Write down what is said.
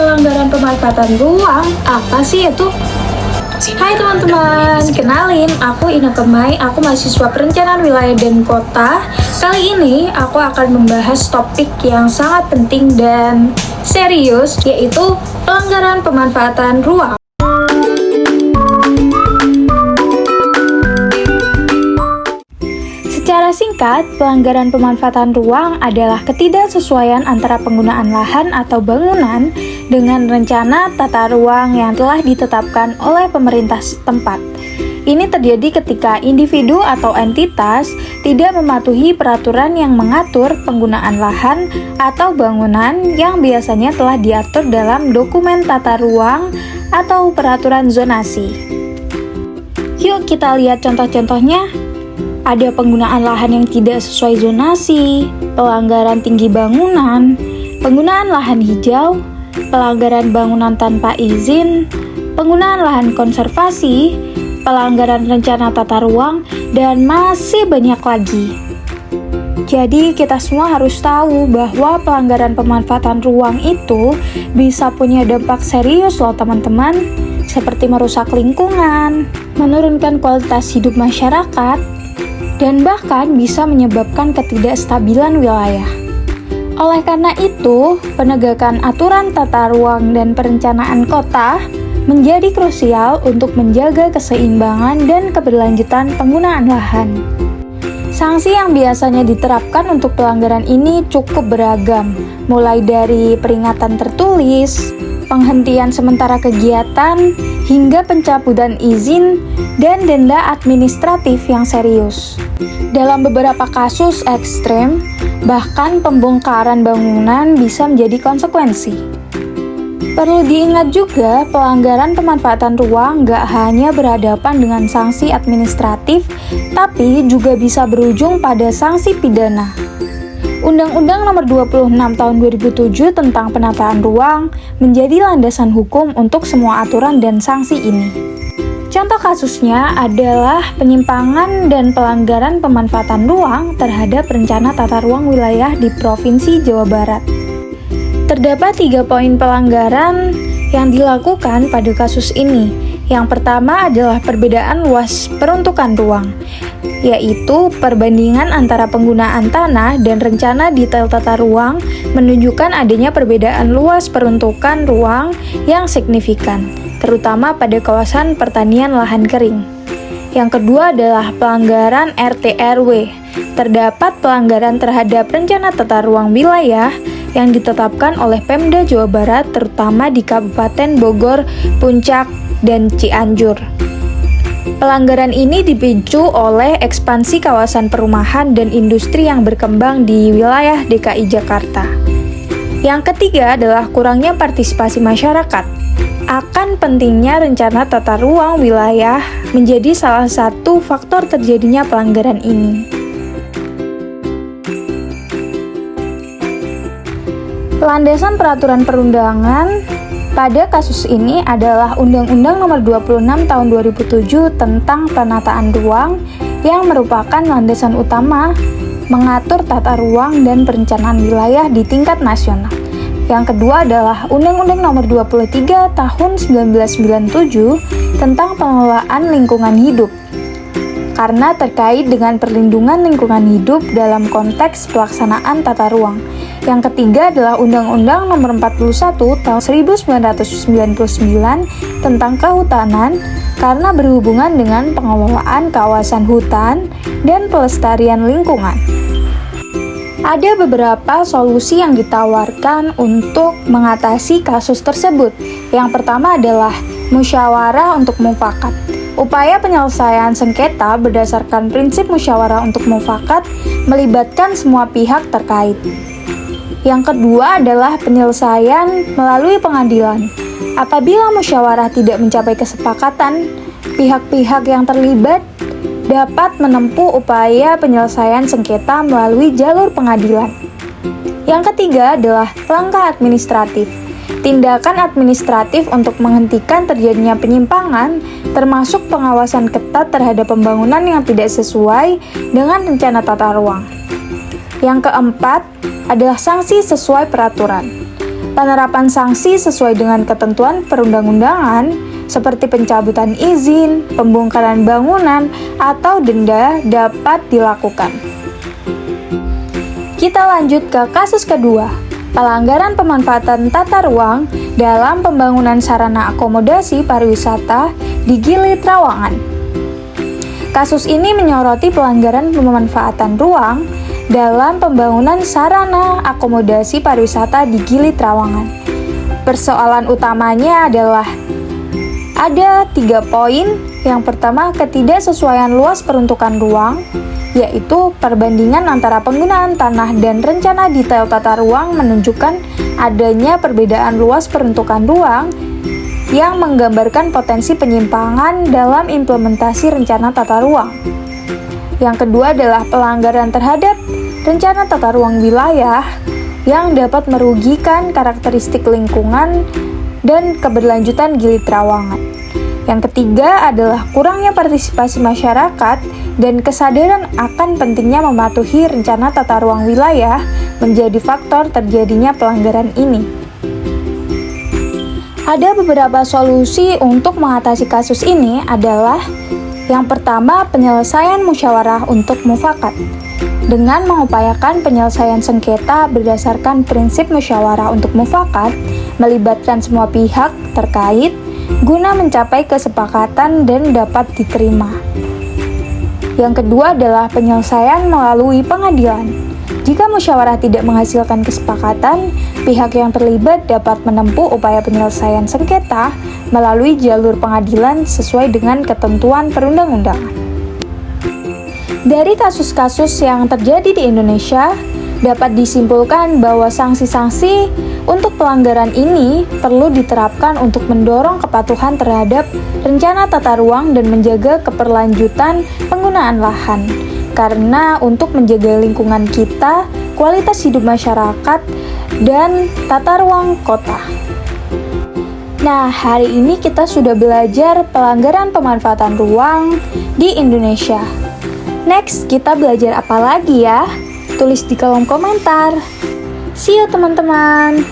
Pelanggaran pemanfaatan ruang, apa sih itu? Hai teman-teman, kenalin, aku Ineke Mai, aku mahasiswa perencanaan wilayah dan kota. Kali ini aku akan membahas topik yang sangat penting dan serius, yaitu pelanggaran pemanfaatan ruang. Secara singkat, pelanggaran pemanfaatan ruang adalah ketidaksesuaian antara penggunaan lahan atau bangunan dengan rencana tata ruang yang telah ditetapkan oleh pemerintah setempat. Ini terjadi ketika individu atau entitas tidak mematuhi peraturan yang mengatur penggunaan lahan atau bangunan yang biasanya telah diatur dalam dokumen tata ruang atau peraturan zonasi. Yuk kita lihat contoh-contohnya. Ada penggunaan lahan yang tidak sesuai zonasi, pelanggaran tinggi bangunan, penggunaan lahan hijau, pelanggaran bangunan tanpa izin, penggunaan lahan konservasi, pelanggaran rencana tata ruang, dan masih banyak lagi. Jadi kita semua harus tahu bahwa pelanggaran pemanfaatan ruang itu bisa punya dampak serius loh teman-teman, seperti merusak lingkungan, menurunkan kualitas hidup masyarakat, dan bahkan bisa menyebabkan ketidakstabilan wilayah. Oleh karena itu, penegakan aturan tata ruang dan perencanaan kota menjadi krusial untuk menjaga keseimbangan dan keberlanjutan penggunaan lahan. Sanksi yang biasanya diterapkan untuk pelanggaran ini cukup beragam, mulai dari peringatan tertulis, penghentian sementara kegiatan, hingga pencabutan izin dan denda administratif yang serius. Dalam beberapa kasus ekstrem, bahkan pembongkaran bangunan bisa menjadi konsekuensi. Perlu diingat juga, pelanggaran pemanfaatan ruang nggak hanya berhadapan dengan sanksi administratif, tapi juga bisa berujung pada sanksi pidana. Undang-Undang Nomor 26 Tahun 2007 tentang penataan ruang menjadi landasan hukum untuk semua aturan dan sanksi ini. Contoh kasusnya adalah penyimpangan dan pelanggaran pemanfaatan ruang terhadap rencana tata ruang wilayah di Provinsi Jawa Barat. Terdapat 3 poin pelanggaran yang dilakukan pada kasus ini. Yang pertama adalah perbedaan luas peruntukan ruang, yaitu perbandingan antara penggunaan tanah dan rencana detail tata ruang menunjukkan adanya perbedaan luas peruntukan ruang yang signifikan, terutama pada kawasan pertanian lahan kering. Yang kedua adalah pelanggaran RT/RW. Terdapat pelanggaran terhadap rencana tata ruang wilayah yang ditetapkan oleh Pemda Jawa Barat, terutama di Kabupaten Bogor, Puncak, dan Cianjur. Pelanggaran ini dipicu oleh ekspansi kawasan perumahan dan industri yang berkembang di wilayah DKI Jakarta. Yang ketiga adalah kurangnya partisipasi masyarakat. Akan pentingnya rencana tata ruang wilayah menjadi salah satu faktor terjadinya pelanggaran ini. Landasan peraturan perundangan pada kasus ini adalah Undang-Undang Nomor 26 Tahun 2007 tentang penataan ruang yang merupakan landasan utama mengatur tata ruang dan perencanaan wilayah di tingkat nasional. Yang kedua adalah Undang-Undang Nomor 23 Tahun 1997 tentang pengelolaan lingkungan hidup, karena terkait dengan perlindungan lingkungan hidup dalam konteks pelaksanaan tata ruang. Yang ketiga adalah Undang-Undang Nomor 41 Tahun 1999 tentang kehutanan, karena berhubungan dengan pengelolaan kawasan hutan dan pelestarian lingkungan. Ada beberapa solusi yang ditawarkan untuk mengatasi kasus tersebut. Yang pertama adalah musyawarah untuk mufakat. Upaya penyelesaian sengketa berdasarkan prinsip musyawarah untuk mufakat melibatkan semua pihak terkait. Yang kedua adalah penyelesaian melalui pengadilan. Apabila musyawarah tidak mencapai kesepakatan, pihak-pihak yang terlibat dapat menempuh upaya penyelesaian sengketa melalui jalur pengadilan. Yang ketiga adalah langkah administratif. Tindakan administratif untuk menghentikan terjadinya penyimpangan, termasuk pengawasan ketat terhadap pembangunan yang tidak sesuai dengan rencana tata ruang. Yang keempat adalah sanksi sesuai peraturan. Penerapan sanksi sesuai dengan ketentuan perundang-undangan seperti pencabutan izin, pembongkaran bangunan, atau denda dapat dilakukan. Kita lanjut ke kasus kedua, pelanggaran pemanfaatan tata ruang dalam pembangunan sarana akomodasi pariwisata di Gili Trawangan. Kasus ini menyoroti pelanggaran pemanfaatan ruang dalam pembangunan sarana akomodasi pariwisata di Gili Trawangan. Persoalan utamanya adalah ada 3 poin. Yang pertama, ketidaksesuaian luas peruntukan ruang, yaitu perbandingan antara penggunaan tanah dan rencana detail tata ruang menunjukkan adanya perbedaan luas peruntukan ruang yang menggambarkan potensi penyimpangan dalam implementasi rencana tata ruang. Yang kedua adalah pelanggaran terhadap rencana tata ruang wilayah yang dapat merugikan karakteristik lingkungan dan keberlanjutan Gili Trawangan. Yang ketiga adalah kurangnya partisipasi masyarakat dan kesadaran akan pentingnya mematuhi rencana tata ruang wilayah menjadi faktor terjadinya pelanggaran ini. Ada beberapa solusi untuk mengatasi kasus ini adalah yang pertama, penyelesaian musyawarah untuk mufakat. Dengan mengupayakan penyelesaian sengketa berdasarkan prinsip musyawarah untuk mufakat, melibatkan semua pihak terkait guna mencapai kesepakatan dan dapat diterima. Yang kedua adalah penyelesaian melalui pengadilan. Jika musyawarah tidak menghasilkan kesepakatan, pihak yang terlibat dapat menempuh upaya penyelesaian sengketa melalui jalur pengadilan sesuai dengan ketentuan perundang-undangan. Dari kasus-kasus yang terjadi di Indonesia, dapat disimpulkan bahwa sanksi-sanksi untuk pelanggaran ini perlu diterapkan untuk mendorong kepatuhan terhadap rencana tata ruang dan menjaga keberlanjutan penggunaan lahan. Karena untuk menjaga lingkungan kita, kualitas hidup masyarakat, dan tata ruang kota. Nah, hari ini kita sudah belajar pelanggaran pemanfaatan ruang di Indonesia. Next, kita belajar apa lagi ya? Tulis di kolom komentar. See you teman-teman.